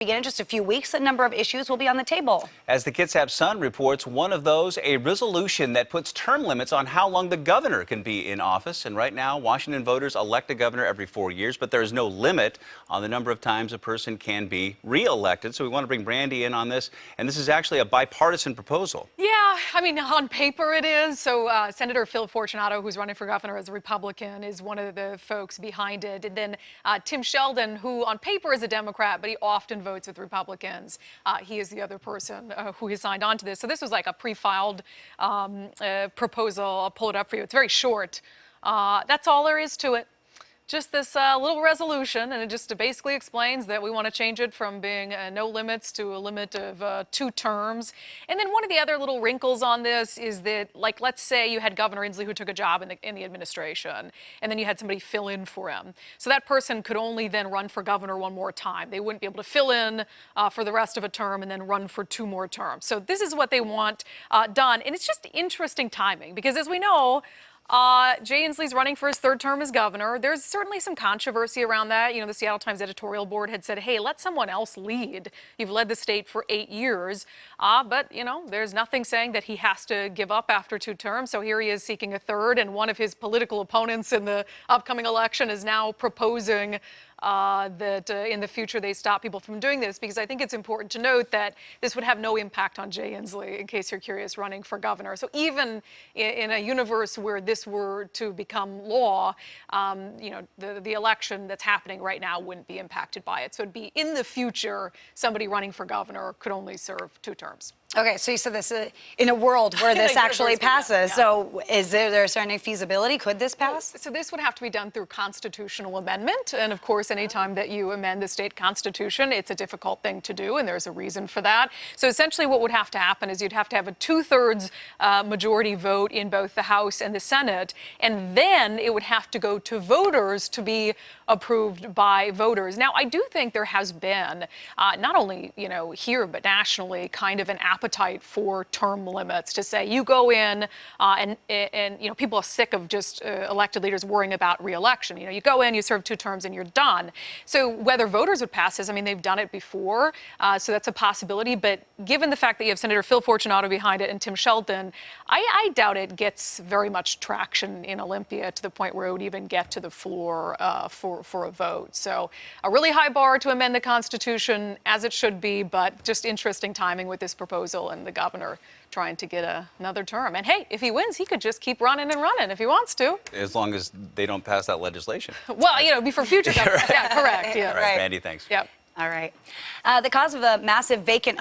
Begin in just a few weeks, a number of issues will be on the table. As the Kitsap Sun reports, one of those, a resolution that puts term limits on how long the governor can be in office. And right now, Washington voters elect a governor every 4 years, but there is no limit on the number of times a person can be re-elected. So we want to bring Brandy in on this. And this is actually a bipartisan proposal. Yeah, I mean, on paper it is. So Senator Phil Fortunato, who's running for governor as a Republican, is one of the folks behind it. And then Tim Sheldon, who on paper is a Democrat, but he often votes with Republicans. He is the other person who has signed on to this. So this was like a pre-filed proposal. I'll pull it up for you. It's very short. That's all there is to it. Just this little resolution, and it just basically explains that we want to change it from being no limits to a limit of 2 terms. And then one of the other little wrinkles on this is that, like, let's say you had Governor Inslee who took a job in the administration, and then you had somebody fill in for him. So that person could only then run for governor one more time. They wouldn't be able to fill in for the rest of a term and then run for 2 more terms. So this is what they want done. And it's just interesting timing because, as we know, Jay Inslee's running for his 3rd term as governor. There's certainly some controversy around that. You know, the Seattle Times editorial board had said, hey, let someone else lead. You've led the state for 8 years. But, you know, there's nothing saying that he has to give up after 2 terms. So here he is seeking a 3rd. And one of his political opponents in the upcoming election is now proposing that in the future they stop people from doing this, because I think it's important to note that this would have no impact on Jay Inslee, in case you're curious, running for governor. So even in a universe where this were to become law, you know, the election that's happening right now wouldn't be impacted by it. So it'd be in the future, somebody running for governor could only serve 2 terms. Okay, so you said this in a world where this actually passes. Yeah. So is there a certain feasibility? Could this pass? So this would have to be done through constitutional amendment. And of course, anytime that you amend the state constitution, it's a difficult thing to do, and there's a reason for that. So essentially what would have to happen is you'd have to have a 2/3 majority vote in both the House and the Senate, and then it would have to go to voters to be approved by voters. Now, I do think there has been, not only, you know, here, but nationally, kind of an appetite for term limits, to say you go in and you know, people are sick of just elected leaders worrying about re-election. You know, you go in, you serve 2 terms, and you're done. So whether voters would pass this, I mean, they've done it before, so that's a possibility. But given the fact that you have Senator Phil Fortunato behind it and Tim Sheldon, I doubt it gets very much traction in Olympia to the point where it would even get to the floor for a vote. So a really high bar to amend the Constitution, as it should be, but just interesting timing with this proposal and the governor trying to get another term. And hey, if he wins, he could just keep running and running if he wants to. As long as they don't pass that legislation. Well, you know, be for future governors. Yeah, correct. Yeah. All right, Brandy, thanks. Yep. All right. The cause of a massive vacant